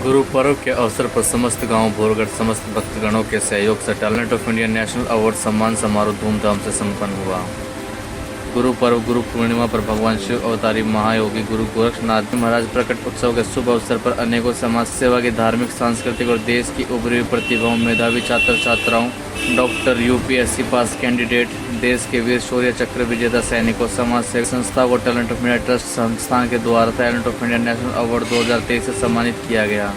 गुरु पर्व के अवसर पर समस्त गांव भोरगढ़ समस्त भक्तगणों के सहयोग से talent of India national award सम्मान समारोह धूमधाम से संपन्न हुआ। गुरु पर्व गुरु पूर्णिमा पर भगवान शिव अवतारी महायोगी गुरु गोरक्षनाथ महाराज प्रकट उत्सव के शुभ अवसर पर अनेकों समाज सेवा की धार्मिक सांस्कृतिक और देश की उभरी हुई प्रतिभाओं मेधावी छात्र छात्राओं डॉक्टर यूपीएससी पास कैंडिडेट देश के वीर शौर्य चक्र विजेता सैनिकों समाज सेवी संस्था को टैलेंट ऑफ इंडिया ट्रस्ट संस्थान के द्वारा talent of India national award 2023 से सम्मानित किया गया।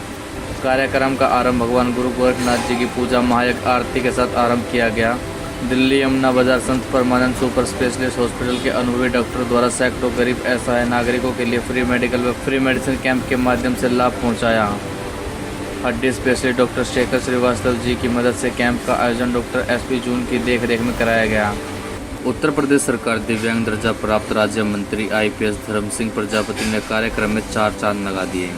कार्यक्रम का आरंभ भगवान गुरु गोरखनाथ जी की पूजा महायज्ञ आरती के साथ आरंभ किया गया। दिल्ली यमुना बाजार संत परमानंद सुपर स्पेशलिस्ट हॉस्पिटल के अनुभवी डॉक्टर द्वारा सैकड़ों गरीब असहाय नागरिकों के लिए फ्री मेडिकल व फ्री मेडिसिन कैंप के माध्यम से लाभ पहुंचाया। हड्डी स्पेशलिस्ट डॉक्टर शेखर श्रीवास्तव जी की मदद से कैंप का आयोजन डॉक्टर एसपी जून की देखरेख में कराया गया। उत्तर प्रदेश सरकार दिव्यांग दर्जा प्राप्त राज्य मंत्री आईपीएस धर्म सिंह प्रजापति ने कार्यक्रम में 4 चांद लगा दिए।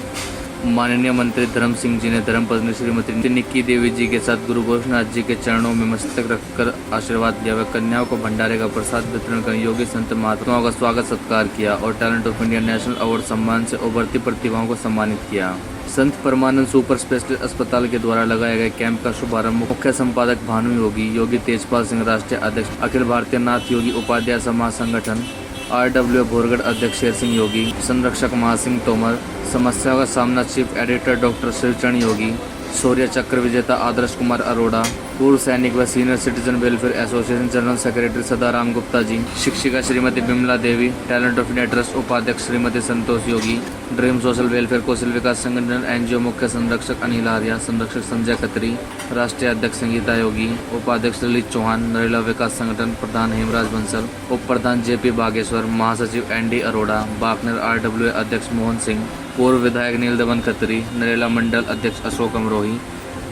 माननीय मंत्री धर्म सिंह जी ने धर्मपत्नी श्रीमती निक्की देवी जी के साथ गुरु गोरखनाथ जी के चरणों में मस्तक रखकर आशीर्वाद दिया व कन्याओं को भंडारे का प्रसाद वितरण कर योगी संत महात्माओं का स्वागत सत्कार किया और talent of India national award सम्मान से उभरती प्रतिभाओं को सम्मानित किया। संत परमानंद सुपर स्पेशलिस्ट अस्पताल के द्वारा लगाए गए कैंप का शुभारंभ मुख्य संपादक भानु योगी, योगी तेजपाल सिंह राष्ट्रीय अध्यक्ष अखिल भारतीय नाथ योगी उपाध्याय समाज संगठन RW भोरगढ़ अध्यक्ष शेर सिंह योगी, संरक्षक महासिंह तोमर, समस्याओं का सामना chief editor doctor Shivcharan Yogi, Shaurya Chakra विजेता आदर्श कुमार अरोड़ा, पूर्व सैनिक व senior citizen welfare association general secretary Sadaram Gupta ji, शिक्षिका Shrimati Bimla Devi, talent of India trust उपाध्यक्ष Shrimati Santosh Yogi, dream social welfare Kaushal Vikas Sangathan NGO मुख्य संरक्षक अनिल आर्या, संरक्षक संजय खत्री, राष्ट्रीय अध्यक्ष संगीता योगी, उपाध्यक्ष ललित चौहान, नरेला विकास संगठन प्रधान हेमराज बंसल, उप प्रधान JP बागेश्वर, महासचिव ND अरोड़ा, बाकनर RWA अध्यक्ष मोहन सिंह, पूर्व विधायक नीलदमन खत्री, नरेला मंडल अध्यक्ष अशोक अमरोही,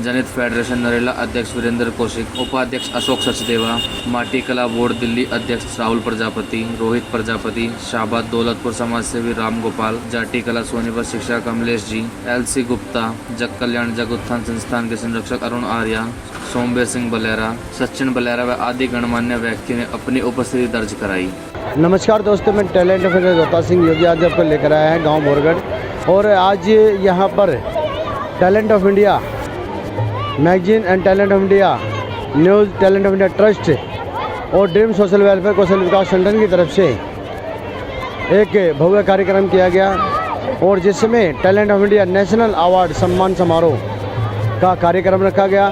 जनित फेडरेशन नरेला अध्यक्ष वीरेंद्र कौशिक, उपाध्यक्ष अशोक सचदेवा, माटी कला बोर्ड दिल्ली अध्यक्ष राहुल प्रजापति, रोहित प्रजापति, शाहबाद दौलतपुर समाज सेवी राम गोपाल, जाटी कला सोनीपत शिक्षा कमलेश जी, LC गुप्ता, जग कल्याण जग उत्थान संस्थान के संरक्षक अरुण आर्या, सोमवीर सिंह बलेरा, सचिन बलेरा व आदि गणमान्य व्यक्तियों ने अपनी उपस्थिति दर्ज कराई। नमस्कार दोस्तों, मैं talent of India Datta Singh Yogi आज आपको लेकर आया है गांव भोरगढ़ और आज यहाँ पर talent of India magazine and talent of India news, talent of India trust और dream social welfare Kaushal Vikas संगठन की तरफ से एक भव्य कार्यक्रम किया गया और जिसमें talent of India national award सम्मान समारोह का कार्यक्रम रखा गया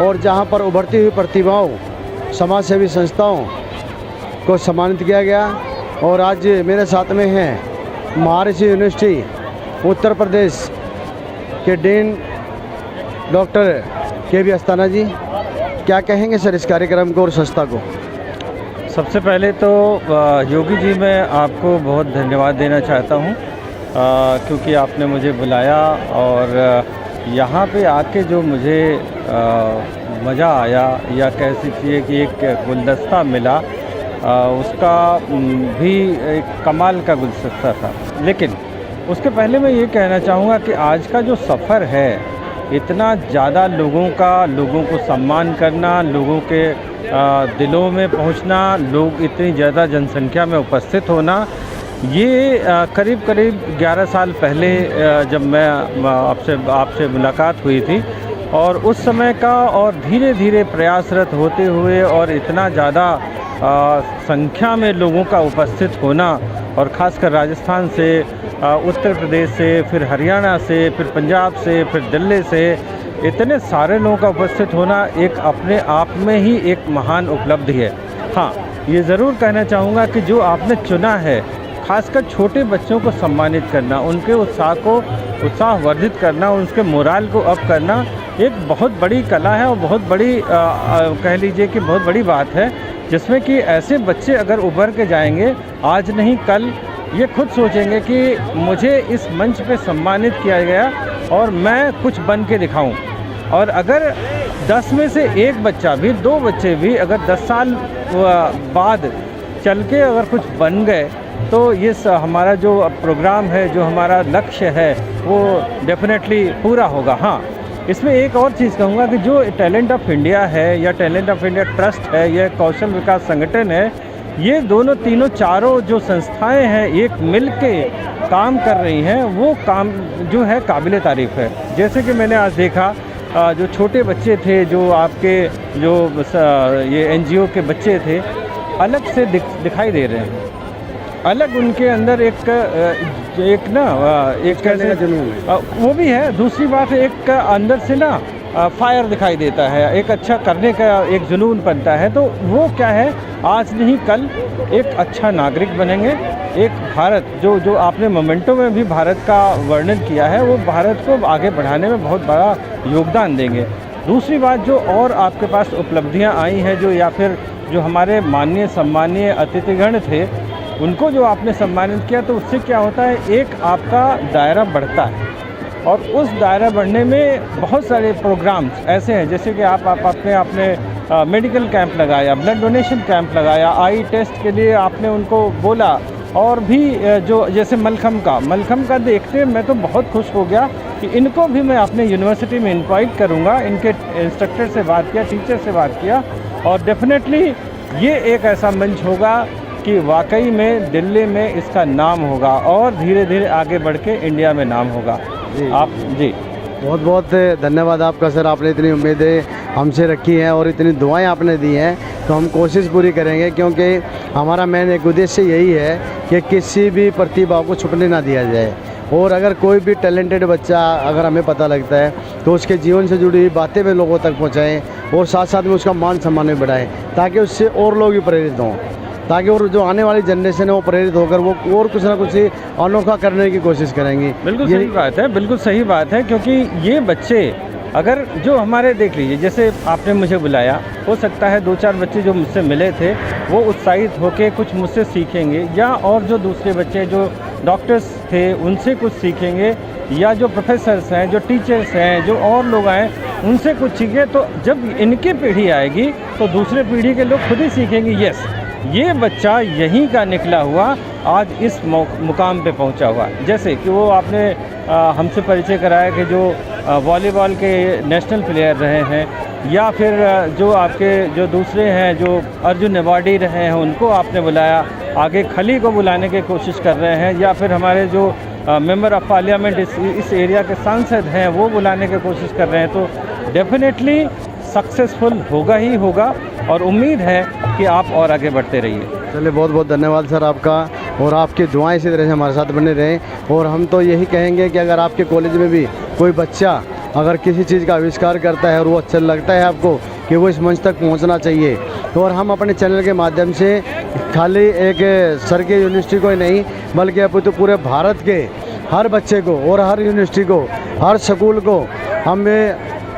और जहां पर उभरती हुई प्रतिभाओं समाज सेवी संस्थाओं को सम्मानित किया गया। और आज मेरे साथ में हैं महर्षि यूनिवर्सिटी उत्तर प्रदेश के डीन डॉक्टर KB अस्थाना जी। क्या कहेंगे सर इस कार्यक्रम को और संस्था को? सबसे पहले तो योगी जी मैं आपको बहुत धन्यवाद देना चाहता हूँ क्योंकि आपने मुझे बुलाया और यहाँ पे आके जो मुझे मज़ा आया या कैसी चीज़ कि एक गुलदस्ता मिला उसका भी एक कमाल का गुलदस्ता था। लेकिन उसके पहले मैं ये कहना चाहूँगा कि आज का जो सफ़र है, इतना ज़्यादा लोगों को सम्मान करना, लोगों के दिलों में पहुंचना, लोग इतनी ज़्यादा जनसंख्या में उपस्थित होना, ये करीब 11 साल पहले जब मैं आपसे मुलाकात हुई थी और उस समय का और धीरे धीरे प्रयासरत होते हुए और इतना ज़्यादा संख्या में लोगों का उपस्थित होना और ख़ासकर राजस्थान से, उत्तर प्रदेश से, फिर हरियाणा से, फिर पंजाब से, फिर दिल्ली से इतने सारे लोगों का उपस्थित होना एक अपने आप में ही एक महान उपलब्धि है। हाँ, ये ज़रूर कहना चाहूँगा कि जो आपने चुना है, खासकर छोटे बच्चों को सम्मानित करना, उनके उत्साहवर्धित करना, उनके मोराल को अप करना एक बहुत बड़ी कला है और बहुत बड़ी कह लीजिए कि बहुत बड़ी बात है, जिसमें कि ऐसे बच्चे अगर उभर के जाएंगे, आज नहीं कल ये खुद सोचेंगे कि मुझे इस मंच पे सम्मानित किया गया और मैं कुछ बन के दिखाऊं। और अगर 10 में से एक बच्चा भी, 2 बच्चे भी अगर 10 साल बाद चल के अगर कुछ बन गए तो ये हमारा जो प्रोग्राम है, जो हमारा लक्ष्य है, वो डेफिनेटली पूरा होगा। हाँ, इसमें एक और चीज़ कहूँगा कि जो टैलेंट ऑफ इंडिया है या टैलेंट ऑफ इंडिया ट्रस्ट है, यह कौशल विकास संगठन है, ये दोनों तीनों चारों जो संस्थाएं हैं एक मिल के काम कर रही हैं, वो काम जो है काबिल तारीफ़ है। जैसे कि मैंने आज देखा जो छोटे बच्चे थे, जो आपके जो ये एनजीओ के बच्चे थे, अलग से दिखाई दे रहे हैं, अलग उनके अंदर एक कैसे जुनून है। वो भी है। दूसरी बात है, एक अंदर से ना फायर दिखाई देता है, एक अच्छा करने का एक जुनून बनता है। तो वो क्या है, आज नहीं कल एक अच्छा नागरिक बनेंगे। एक भारत जो आपने मोमेंटो में भी भारत का वर्णन किया है, वो भारत को आगे बढ़ाने में बहुत बड़ा योगदान देंगे। दूसरी बात, जो और आपके पास उपलब्धियां आई हैं, जो या फिर जो हमारे माननीय सम्मानीय अतिथिगण थे, उनको जो आपने सम्मानित किया, तो उससे क्या होता है, एक आपका दायरा बढ़ता है। और उस दायरा बढ़ने में बहुत सारे प्रोग्राम्स ऐसे हैं, जैसे कि आपने मेडिकल कैंप लगाया, ब्लड डोनेशन कैंप लगाया, आई टेस्ट के लिए आपने उनको बोला, और भी जो जैसे मलखम का देखते मैं तो बहुत खुश हो गया कि इनको भी मैं अपने यूनिवर्सिटी में इनवाइट करूँगा। इनके इंस्ट्रक्टर से बात किया, टीचर से बात किया, और डेफिनेटली ये एक ऐसा मंच होगा कि वाकई में दिल्ली में इसका नाम होगा और धीरे धीरे आगे बढ़ के इंडिया में नाम होगा। आप जी बहुत बहुत धन्यवाद आपका सर, आपने इतनी उम्मीदें हमसे रखी हैं और इतनी दुआएं आपने दी हैं, तो हम कोशिश पूरी करेंगे, क्योंकि हमारा मेन एक उद्देश्य यही है कि किसी भी प्रतिभा को छुपने ना दिया जाए। और अगर कोई भी टैलेंटेड बच्चा अगर हमें पता लगता है, तो उसके जीवन से जुड़ी हुई बातें भी लोगों तक पहुँचाएँ, और साथ साथ में उसका मान सम्मान भी बढ़ाएँ, ताकि उससे और लोग भी प्रेरित हों, ताकि और जो आने वाली जनरेशन है वो प्रेरित होकर वो और कुछ ना कुछ अनोखा करने की कोशिश करेंगी। बिल्कुल सही बात है, बिल्कुल सही बात है, क्योंकि ये बच्चे अगर जो हमारे देख लीजिए, जैसे आपने मुझे बुलाया, हो सकता है 2-4 बच्चे जो मुझसे मिले थे वो उत्साहित होकर कुछ मुझसे सीखेंगे, या और जो दूसरे बच्चे जो डॉक्टर्स थे उनसे कुछ सीखेंगे, या जो प्रोफेसर्स हैं, जो टीचर्स हैं, जो और लोग आए उनसे कुछ सीखें। तो जब इनकी पीढ़ी आएगी तो दूसरे पीढ़ी के लोग खुद ही सीखेंगे, यस ये बच्चा यहीं का निकला हुआ आज इस मुकाम पे पहुंचा हुआ। जैसे कि वो आपने हमसे परिचय कराया कि जो वॉलीबॉल के नेशनल प्लेयर रहे हैं, या फिर जो आपके जो दूसरे हैं जो अर्जुन अवार्डी रहे हैं उनको आपने बुलाया, आगे खली को बुलाने की कोशिश कर रहे हैं, या फिर हमारे जो मेंबर ऑफ पार्लियामेंट इस एरिया के सांसद हैं वो बुलाने की कोशिश कर रहे हैं। तो डेफिनेटली सक्सेसफुल होगा ही होगा, और उम्मीद है कि आप और आगे बढ़ते रहिए। चलिए, बहुत बहुत धन्यवाद सर आपका, और आपकी दुआएं इसी तरह से हमारे साथ बने रहें। और हम तो यही कहेंगे कि अगर आपके कॉलेज में भी कोई बच्चा अगर किसी चीज़ का आविष्कार करता है और वो अच्छा लगता है आपको कि वो इस मंच तक पहुंचना चाहिए, तो और हम अपने चैनल के माध्यम से खाली एक सर के यूनिवर्सिटी को ही नहीं, बल्कि अब तो पूरे भारत के हर बच्चे को और हर यूनिवर्सिटी को, हर स्कूल को हम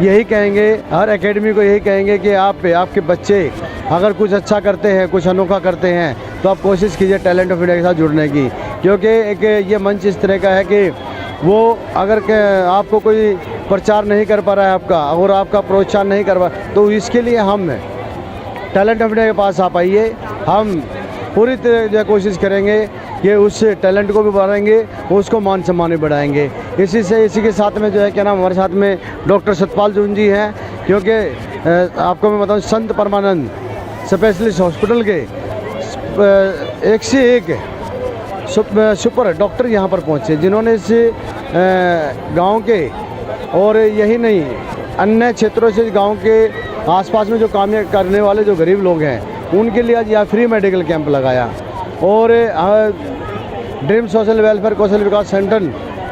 यही कहेंगे, हर एकेडमी को यही कहेंगे कि आपके बच्चे अगर कुछ अच्छा करते हैं, कुछ अनोखा करते हैं, तो आप कोशिश कीजिए टैलेंट ऑफ इंडिया के साथ जुड़ने की। क्योंकि एक ये मंच इस तरह का है कि वो अगर आपको कोई प्रचार नहीं कर पा रहा है आपका, और आपका प्रोत्साहन नहीं कर पा, तो इसके लिए हम टैलेंट ऑफ इंडिया के पास आप आइए। हम पूरी तरह जो कोशिश करेंगे कि उस टैलेंट को भी बढ़ाएंगे, उसको मान सम्मान भी बढ़ाएंगे। इसी के साथ में जो है क्या नाम, हमारे साथ में डॉक्टर सतपाल जून जी हैं, क्योंकि आपको मैं बताऊं संत परमानंद स्पेशलिस्ट हॉस्पिटल के 1 से 1 सुपर डॉक्टर यहाँ पर पहुँचे, जिन्होंने इस गांव के और यही नहीं अन्य क्षेत्रों से गांव के आसपास में जो काम करने वाले जो गरीब लोग हैं उनके लिए आज यहाँ फ्री मेडिकल कैंप लगाया। और ड्रीम सोशल वेलफेयर कौशल विकास सेंटर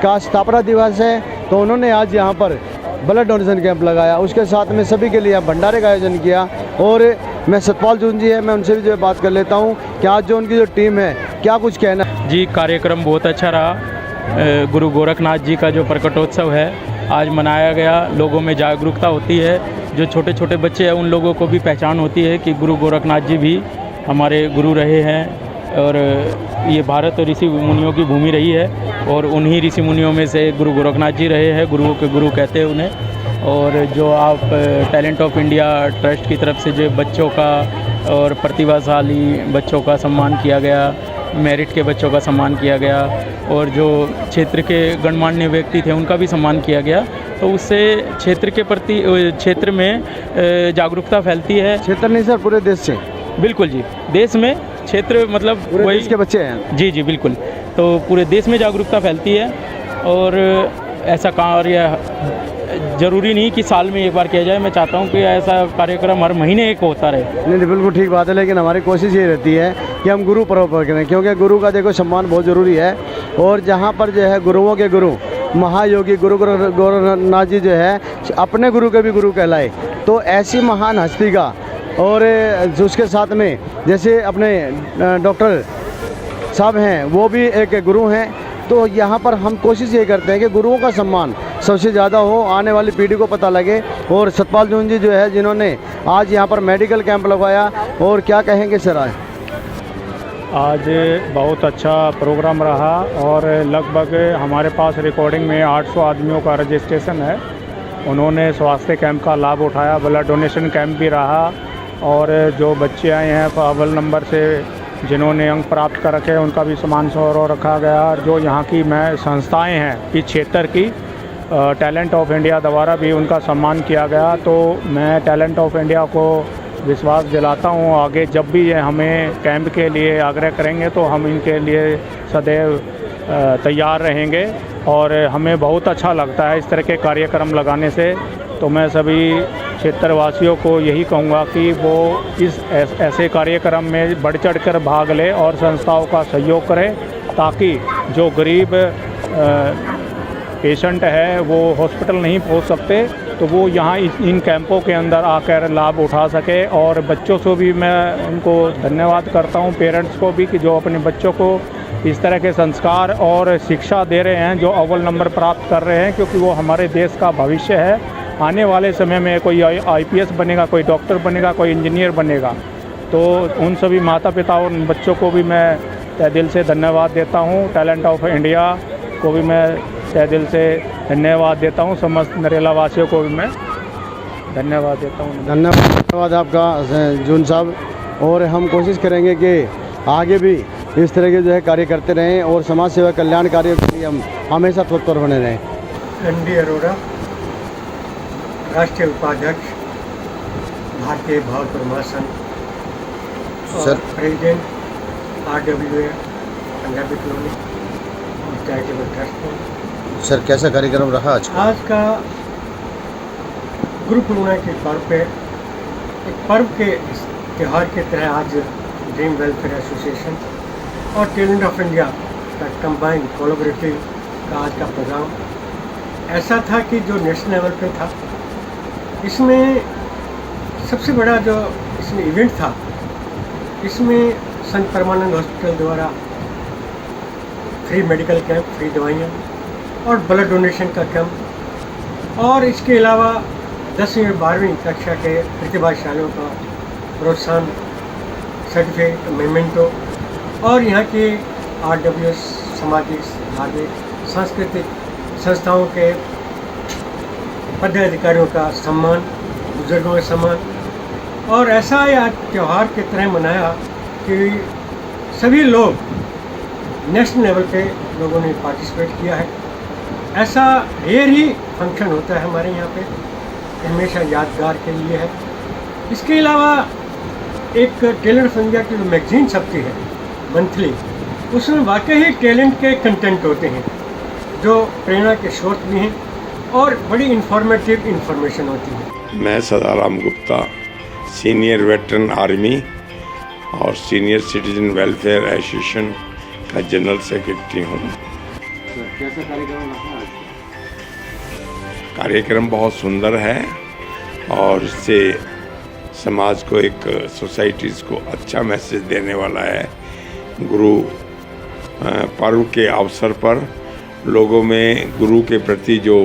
का स्थापना दिवस है, तो उन्होंने आज यहाँ पर ब्लड डोनेशन कैंप लगाया। उसके साथ में सभी के लिए भंडारे का आयोजन किया। और मैं सतपाल जून जी है, मैं उनसे भी जो बात कर लेता हूँ कि आज जो उनकी जो टीम है क्या कुछ कहना जी। कार्यक्रम बहुत अच्छा रहा। गुरु गोरखनाथ जी का जो प्रकटोत्सव है आज मनाया गया, लोगों में जागरूकता होती है, जो छोटे छोटे बच्चे हैं उन लोगों को भी पहचान होती है कि गुरु गोरखनाथ जी भी हमारे गुरु रहे हैं, और ये भारत ऋषि मुनियों की भूमि रही है, और उन्हीं ऋषि मुनियों में से गुरु गोरखनाथ जी रहे हैं, गुरुओं के गुरु कहते हैं उन्हें। और जो आप टैलेंट ऑफ इंडिया ट्रस्ट की तरफ से जो बच्चों का और प्रतिभाशाली बच्चों का सम्मान किया गया, मेरिट के बच्चों का सम्मान किया गया, और जो क्षेत्र के गणमान्य व्यक्ति थे उनका भी सम्मान किया गया, तो उससे क्षेत्र के प्रति क्षेत्र में जागरूकता फैलती है। क्षेत्र नहीं सर, पूरे देश से। बिल्कुल जी, देश में क्षेत्र मतलब पूरे वही देश के बच्चे हैं। जी जी बिल्कुल। तो पूरे देश में जागरूकता फैलती है और ऐसा कार्य ज़रूरी नहीं कि साल में एक बार किया जाए। मैं चाहता हूँ कि ऐसा कार्यक्रम हर महीने एक होता रहे। नहीं नहीं, बिल्कुल ठीक बात है, लेकिन हमारी कोशिश ये रहती है कि हम गुरु पर्व पर करें, क्योंकि गुरु का देखो सम्मान बहुत ज़रूरी है। और जहाँ पर जो है गुरुओं के गुरु महायोगी गुरु गोरखनाथ जी जो है अपने गुरु के भी गुरु कहलाए, तो ऐसी महान हस्ती का और उसके साथ में जैसे अपने डॉक्टर साहब हैं वो भी एक गुरु हैं। तो यहाँ पर हम कोशिश ये करते हैं कि गुरुओं का सम्मान सबसे ज़्यादा हो, आने वाली पीढ़ी को पता लगे। और सतपाल जून जी जो है जिन्होंने आज यहाँ पर मेडिकल कैंप लगवाया, और क्या कहेंगे सर? आज बहुत अच्छा प्रोग्राम रहा और लगभग हमारे पास रिकॉर्डिंग में 800 आदमियों का रजिस्ट्रेशन है। उन्होंने स्वास्थ्य कैंप का लाभ उठाया, ब्लड डोनेशन कैंप भी रहा। और जो बच्चे आए हैं अव्वल नंबर से जिन्होंने अंक प्राप्त कर रखे हैं उनका भी सम्मान समारोह रखा गया। जो यहाँ की संस्थाएं हैं इस क्षेत्र की, टैलेंट ऑफ इंडिया द्वारा भी उनका सम्मान किया गया। तो मैं टैलेंट ऑफ इंडिया को विश्वास दिलाता हूँ आगे जब भी ये हमें कैंप के लिए आग्रह करेंगे तो हम इनके लिए सदैव तैयार रहेंगे। और हमें बहुत अच्छा लगता है इस तरह के कार्यक्रम लगाने से। तो मैं सभी क्षेत्रवासियों को यही कहूँगा कि वो इस ऐसे कार्यक्रम में बढ़ चढ़ कर भाग लें और संस्थाओं का सहयोग करें, ताकि जो गरीब पेशेंट है वो हॉस्पिटल नहीं पहुंच सकते तो वो यहाँ इन कैंपों के अंदर आकर लाभ उठा सके। और बच्चों से भी मैं उनको धन्यवाद करता हूँ, पेरेंट्स को भी, कि जो अपने बच्चों को इस तरह के संस्कार और शिक्षा दे रहे हैं, जो अव्वल नंबर प्राप्त कर रहे हैं, क्योंकि वो हमारे देश का भविष्य है। आने वाले समय में कोई IPS बनेगा, कोई डॉक्टर बनेगा, कोई इंजीनियर बनेगा। तो उन सभी माता पिता और बच्चों को भी मैं तहे दिल से धन्यवाद देता हूँ। टैलेंट ऑफ इंडिया को भी मैं तहे दिल से धन्यवाद देता हूँ। समस्त नरेला वासियों को भी मैं धन्यवाद देता हूँ। धन्यवाद आपका जून साहब। और हम कोशिश करेंगे कि आगे भी इस तरह के जो है कार्य करते रहें और समाज सेवा कल्याण कार्य के लिए हम हमेशा तत्पर बने रहें। ND अरोड़ा, राष्ट्रीय उपाध्यक्ष भारतीय भावपुर महासंघ और president RWA Punjabi colony charitable trust. Sir कैसा कार्यक्रम रहा आज का गुरु पूर्णिमा के पर्व पे एक पर्व के त्यौहार की तरह आज ड्रीम वेलफेयर एसोसिएशन और टैलेंट ऑफ इंडिया का कंबाइंड कोलैबोरेटिव का आज का प्रोग्राम ऐसा था कि जो नेशनल लेवल पे था। इसमें सबसे बड़ा जो इसमें इवेंट था, इसमें संत परमानंद हॉस्पिटल द्वारा फ्री मेडिकल कैंप, फ्री दवाइयाँ और ब्लड डोनेशन का कैंप, और इसके अलावा 10वीं और 12वीं कक्षा के प्रतिभाशालियों का प्रोत्साहन सर्टिफिकेट, मेमेंटो, और यहाँ के RWS सामाजिक, धार्मिक, सांस्कृतिक संस्थाओं के पदाधिकारियों का सम्मान, बुजुर्गों का सम्मान। और ऐसा यह त्यौहार की तरह मनाया कि सभी लोग नेशनल लेवल पे लोगों ने पार्टिसिपेट किया है। ऐसा रेयर ही फंक्शन होता है हमारे यहाँ पे, हमेशा यादगार के लिए है। इसके अलावा एक टैलेंट ऑफ इंडिया की जो मैगजीन छपती है मंथली, उसमें वाकई ही टैलेंट के कंटेंट होते हैं जो प्रेरणा के स्रोत भी हैं और बड़ी इंफॉर्मेटिव इंफॉर्मेशन होती है। मैं Sadaram Gupta, senior veteran army और सीनियर सिटीजन वेलफेयर एसोसिएशन का जनरल सेक्रेटरी हूँ। कैसा कार्यक्रम रहा? कार्यक्रम बहुत सुंदर है और इससे समाज को, एक सोसाइटीज़ को अच्छा मैसेज देने वाला है। गुरु पर्व के अवसर पर लोगों में गुरु के प्रति जो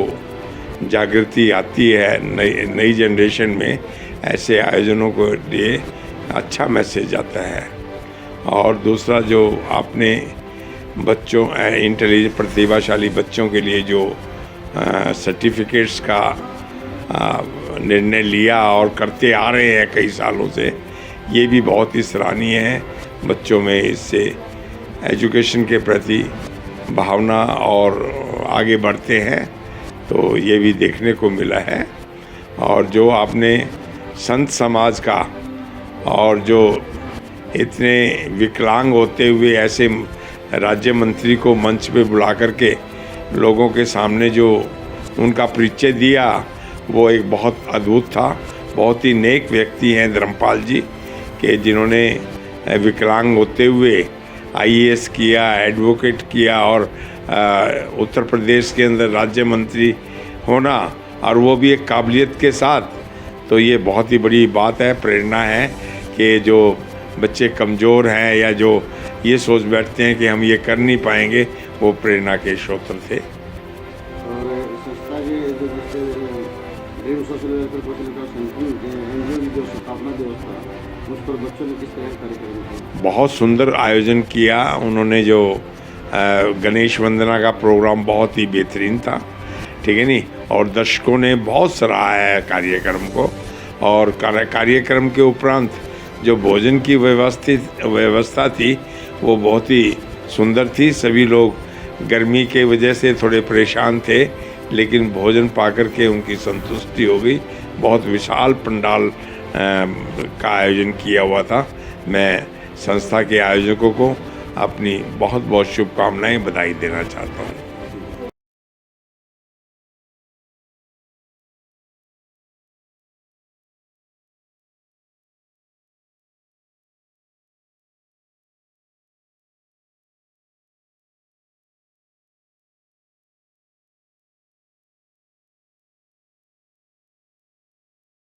जागृति आती है नई जनरेशन में, ऐसे आयोजनों को लिए अच्छा मैसेज आता है। और दूसरा जो आपने बच्चों, इंटेलिजेंट प्रतिभाशाली बच्चों के लिए जो सर्टिफिकेट्स का निर्णय लिया और करते आ रहे हैं कई सालों से, ये भी बहुत ही सराहनीय है। बच्चों में इससे एजुकेशन के प्रति भावना और आगे बढ़ते हैं, तो ये भी देखने को मिला है। और जो आपने संत समाज का और जो इतने विकलांग होते हुए ऐसे राज्य मंत्री को मंच पे बुला करके लोगों के सामने जो उनका परिचय दिया वो एक बहुत अद्भुत था। बहुत ही नेक व्यक्ति हैं धर्मपाल जी कि जिन्होंने विकलांग होते हुए आईएएस किया, एडवोकेट किया और उत्तर प्रदेश के अंदर राज्य मंत्री होना, और वो भी एक काबिलियत के साथ। तो ये बहुत ही बड़ी बात है, प्रेरणा है कि जो बच्चे कमज़ोर हैं या जो ये सोच बैठते हैं कि हम ये कर नहीं पाएंगे, वो प्रेरणा के स्रोत थे। और संस्था के जो जिससे dream social welfare facility centre के एनजीओ की जो स्थापना दिवस था, उस पर बच्चों ने किस तरह कार्यक्रम किया? बहुत सुंदर आयोजन किया उन्होंने। जो गणेश वंदना का प्रोग्राम बहुत ही बेहतरीन था, ठीक है नहीं, और दर्शकों ने बहुत सराहा है कार्यक्रम को। और कार्यक्रम के उपरांत जो भोजन की व्यवस्था थी वो बहुत ही सुंदर थी। सभी लोग गर्मी के वजह से थोड़े परेशान थे, लेकिन भोजन पाकर के उनकी संतुष्टि हो गई। बहुत विशाल पंडाल का आयोजन किया हुआ था। मैं संस्था के आयोजकों को अपनी बहुत बहुत शुभकामनाएं, बधाई देना चाहता हूँ।